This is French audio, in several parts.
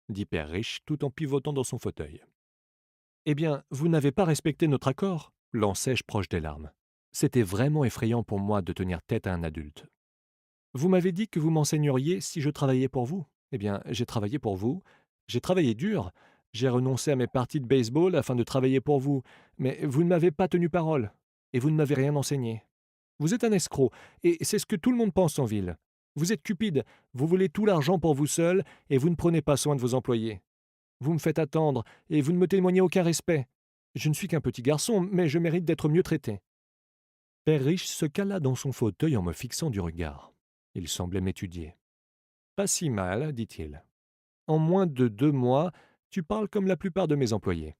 dit Père Riche tout en pivotant dans son fauteuil. Eh bien, vous n'avez pas respecté notre accord, lançai-je proche des larmes. C'était vraiment effrayant pour moi de tenir tête à un adulte. Vous m'avez dit que vous m'enseigneriez si je travaillais pour vous. Eh bien, j'ai travaillé pour vous, j'ai travaillé dur, j'ai renoncé à mes parties de baseball afin de travailler pour vous, mais vous ne m'avez pas tenu parole, et vous ne m'avez rien enseigné. Vous êtes un escroc, et c'est ce que tout le monde pense en ville. Vous êtes cupide, vous voulez tout l'argent pour vous seul, et vous ne prenez pas soin de vos employés. Vous me faites attendre, et vous ne me témoignez aucun respect. Je ne suis qu'un petit garçon, mais je mérite d'être mieux traité. Père Riche se cala dans son fauteuil en me fixant du regard. Il semblait m'étudier. Pas si mal, dit-il. En moins de 2 mois, tu parles comme la plupart de mes employés.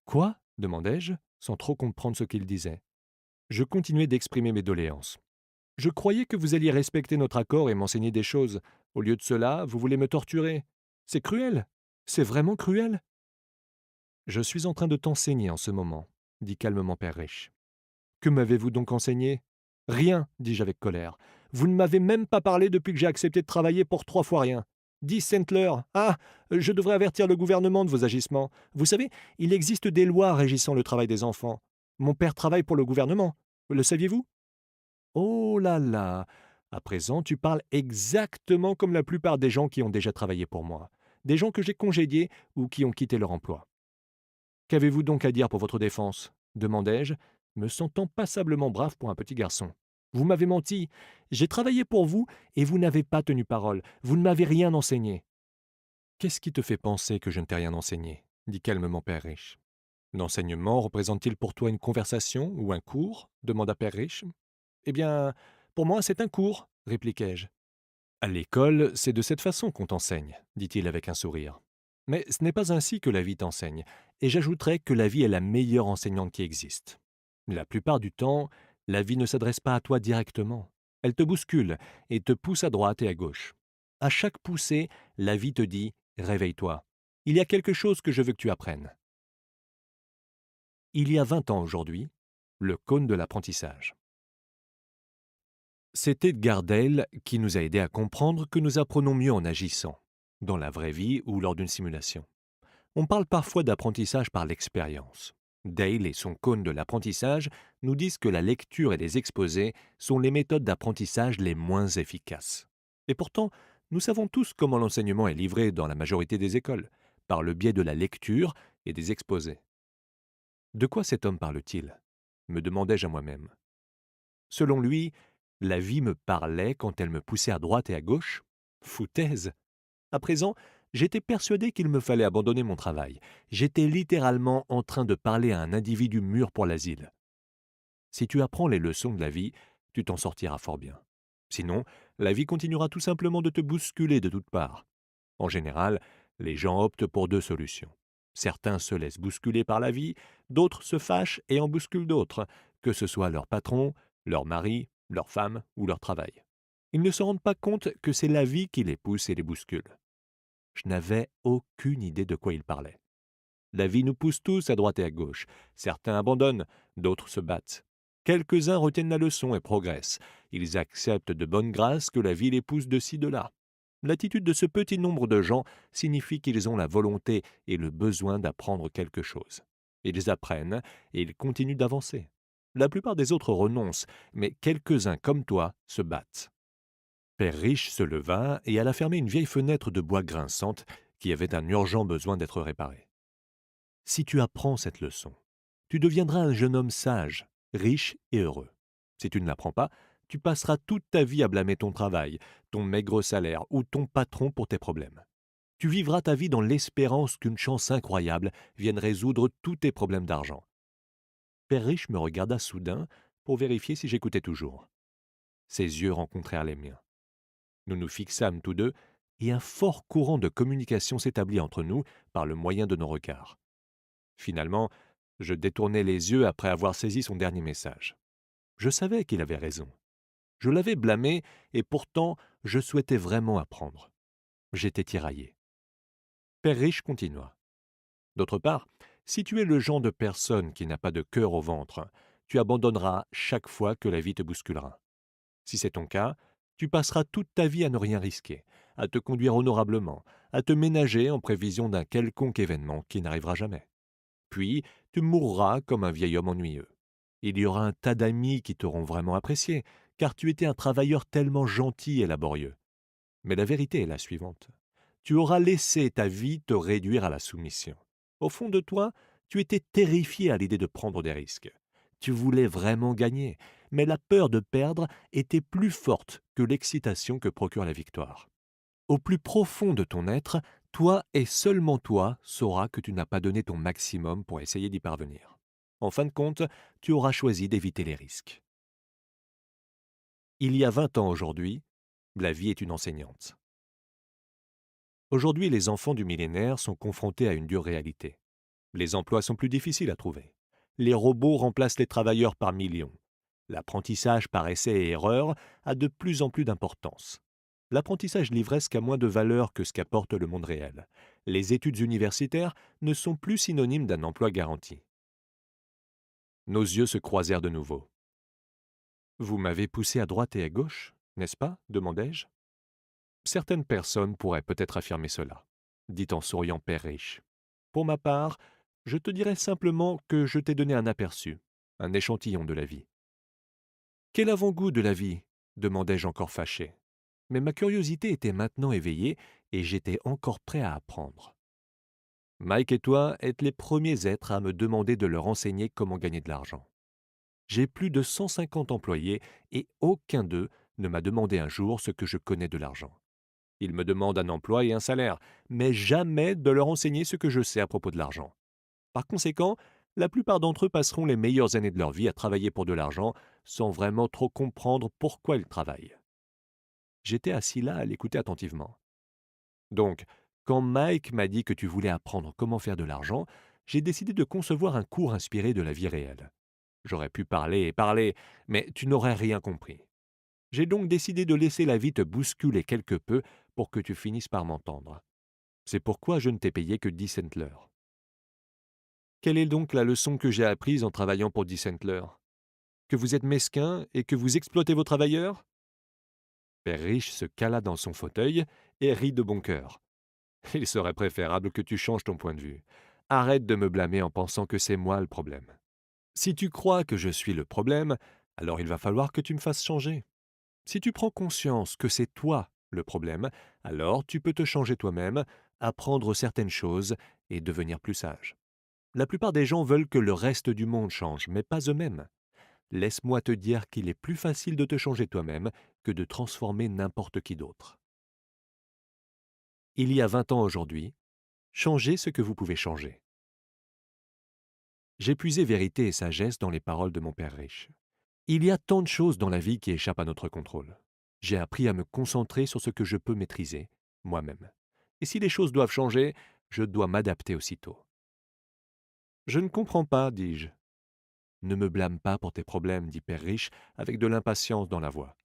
Quoi demandai-je, sans trop comprendre ce qu'il disait. Je continuai d'exprimer mes doléances. Je croyais que vous alliez respecter notre accord et m'enseigner des choses. Au lieu de cela, vous voulez me torturer. C'est cruel. C'est vraiment cruel. Je suis en train de t'enseigner en ce moment, dit calmement Père Riche. Que m'avez-vous donc enseigné? Rien, dis-je avec colère. Vous ne m'avez même pas parlé depuis que j'ai accepté de travailler pour 3 fois rien. 10 cents l'heure. Ah, je devrais avertir le gouvernement de vos agissements. Vous savez, il existe des lois régissant le travail des enfants. Mon père travaille pour le gouvernement. Le saviez-vous? Oh là là! À présent, tu parles exactement comme la plupart des gens qui ont déjà travaillé pour moi. Des gens que j'ai congédiés ou qui ont quitté leur emploi. Qu'avez-vous donc à dire pour votre défense? Demandai-je, me sentant passablement brave pour un petit garçon. Vous m'avez menti. J'ai travaillé pour vous et vous n'avez pas tenu parole. Vous ne m'avez rien enseigné. Qu'est-ce qui te fait penser que je ne t'ai rien enseigné? Dit calmement Père Riche. L'enseignement représente-t-il pour toi une conversation ou un cours? Demanda Père Riche. Eh bien, pour moi, c'est un cours, répliquai-je. À l'école, c'est de cette façon qu'on t'enseigne, dit-il avec un sourire. Mais ce n'est pas ainsi que la vie t'enseigne, et j'ajouterais que la vie est la meilleure enseignante qui existe. La plupart du temps, la vie ne s'adresse pas à toi directement. Elle te bouscule et te pousse à droite et à gauche. À chaque poussée, la vie te dit ⁇ Réveille-toi. Il y a quelque chose que je veux que tu apprennes. ⁇ Il y a 20 ans aujourd'hui, le cône de l'apprentissage. C'est Edgar Dale qui nous a aidés à comprendre que nous apprenons mieux en agissant, dans la vraie vie ou lors d'une simulation. On parle parfois d'apprentissage par l'expérience. Dale et son cône de l'apprentissage nous disent que la lecture et les exposés sont les méthodes d'apprentissage les moins efficaces. Et pourtant, nous savons tous comment l'enseignement est livré dans la majorité des écoles, par le biais de la lecture et des exposés. De quoi cet homme parle-t-il? Me demandai-je à moi-même. Selon lui, la vie me parlait quand elle me poussait à droite et à gauche? Foutaise! À présent, j'étais persuadé qu'il me fallait abandonner mon travail. J'étais littéralement en train de parler à un individu mûr pour l'asile. Si tu apprends les leçons de la vie, tu t'en sortiras fort bien. Sinon, la vie continuera tout simplement de te bousculer de toutes parts. En général, les gens optent pour 2 solutions. Certains se laissent bousculer par la vie, d'autres se fâchent et en bousculent d'autres, que ce soit leur patron, leur mari, leur femme ou leur travail. Ils ne se rendent pas compte que c'est la vie qui les pousse et les bouscule. Je n'avais aucune idée de quoi il parlait. La vie nous pousse tous à droite et à gauche. Certains abandonnent, d'autres se battent. Quelques-uns retiennent la leçon et progressent. Ils acceptent de bonne grâce que la vie les pousse de ci, de là. L'attitude de ce petit nombre de gens signifie qu'ils ont la volonté et le besoin d'apprendre quelque chose. Ils apprennent et ils continuent d'avancer. La plupart des autres renoncent, mais quelques-uns comme toi se battent. Père Riche se leva et alla fermer une vieille fenêtre de bois grinçante qui avait un urgent besoin d'être réparée. Si tu apprends cette leçon, tu deviendras un jeune homme sage, riche et heureux. Si tu ne l'apprends pas, tu passeras toute ta vie à blâmer ton travail, ton maigre salaire ou ton patron pour tes problèmes. Tu vivras ta vie dans l'espérance qu'une chance incroyable vienne résoudre tous tes problèmes d'argent. Père Riche me regarda soudain pour vérifier si j'écoutais toujours. Ses yeux rencontrèrent les miens. Nous nous fixâmes tous deux, et un fort courant de communication s'établit entre nous par le moyen de nos regards. Finalement, je détournai les yeux après avoir saisi son dernier message. Je savais qu'il avait raison. Je l'avais blâmé, et pourtant je souhaitais vraiment apprendre. J'étais tiraillé. Père Riche continua. D'autre part, si tu es le genre de personne qui n'a pas de cœur au ventre, tu abandonneras chaque fois que la vie te bousculera. Si c'est ton cas, tu passeras toute ta vie à ne rien risquer, à te conduire honorablement, à te ménager en prévision d'un quelconque événement qui n'arrivera jamais. Puis, tu mourras comme un vieil homme ennuyeux. Il y aura un tas d'amis qui t'auront vraiment apprécié, car tu étais un travailleur tellement gentil et laborieux. Mais la vérité est la suivante. Tu auras laissé ta vie te réduire à la soumission. Au fond de toi, tu étais terrifié à l'idée de prendre des risques. Tu voulais vraiment gagner, mais la peur de perdre était plus forte que l'excitation que procure la victoire. Au plus profond de ton être, toi et seulement toi sauras que tu n'as pas donné ton maximum pour essayer d'y parvenir. En fin de compte, tu auras choisi d'éviter les risques. Il y a 20 ans aujourd'hui, la vie est une enseignante. Aujourd'hui, les enfants du millénaire sont confrontés à une dure réalité. Les emplois sont plus difficiles à trouver. Les robots remplacent les travailleurs par millions. L'apprentissage par essai et erreur a de plus en plus d'importance. L'apprentissage livresque a moins de valeur que ce qu'apporte le monde réel. Les études universitaires ne sont plus synonymes d'un emploi garanti. Nos yeux se croisèrent de nouveau. Vous m'avez poussé à droite et à gauche, n'est-ce pas demandai-je. Certaines personnes pourraient peut-être affirmer cela, dit en souriant Père Riche. Pour ma part, je te dirais simplement que je t'ai donné un aperçu, un échantillon de la vie. Quel avant-goût de la vie demandai-je encore fâché. Mais ma curiosité était maintenant éveillée et j'étais encore prêt à apprendre. Mike et toi êtes les premiers êtres à me demander de leur enseigner comment gagner de l'argent. J'ai plus de 150 employés et aucun d'eux ne m'a demandé un jour ce que je connais de l'argent. Ils me demandent un emploi et un salaire, mais jamais de leur enseigner ce que je sais à propos de l'argent. Par conséquent, la plupart d'entre eux passeront les meilleures années de leur vie à travailler pour de l'argent sans vraiment trop comprendre pourquoi ils travaillent. J'étais assis là à l'écouter attentivement. Donc, quand Mike m'a dit que tu voulais apprendre comment faire de l'argent, j'ai décidé de concevoir un cours inspiré de la vie réelle. J'aurais pu parler et parler, mais tu n'aurais rien compris. J'ai donc décidé de laisser la vie te bousculer quelque peu pour que tu finisses par m'entendre. C'est pourquoi je ne t'ai payé que 10 cents l'heure. Quelle est donc la leçon que j'ai apprise en travaillant pour 10 cents l'heure? Que vous êtes mesquin et que vous exploitez vos travailleurs? Père Riche se cala dans son fauteuil et rit de bon cœur. Il serait préférable que tu changes ton point de vue. Arrête de me blâmer en pensant que c'est moi le problème. Si tu crois que je suis le problème, alors il va falloir que tu me fasses changer. Si tu prends conscience que c'est toi le problème, alors tu peux te changer toi-même, apprendre certaines choses et devenir plus sage. La plupart des gens veulent que le reste du monde change, mais pas eux-mêmes. Laisse-moi te dire qu'il est plus facile de te changer toi-même que de transformer n'importe qui d'autre. Il y a 20 ans aujourd'hui, changez ce que vous pouvez changer. J'ai puisé vérité et sagesse dans les paroles de mon père riche. Il y a tant de choses dans la vie qui échappent à notre contrôle. J'ai appris à me concentrer sur ce que je peux maîtriser, moi-même. Et si les choses doivent changer, je dois m'adapter aussitôt. Je ne comprends pas, dis-je. Ne me blâme pas pour tes problèmes, dit Père Riche avec de l'impatience dans la voix.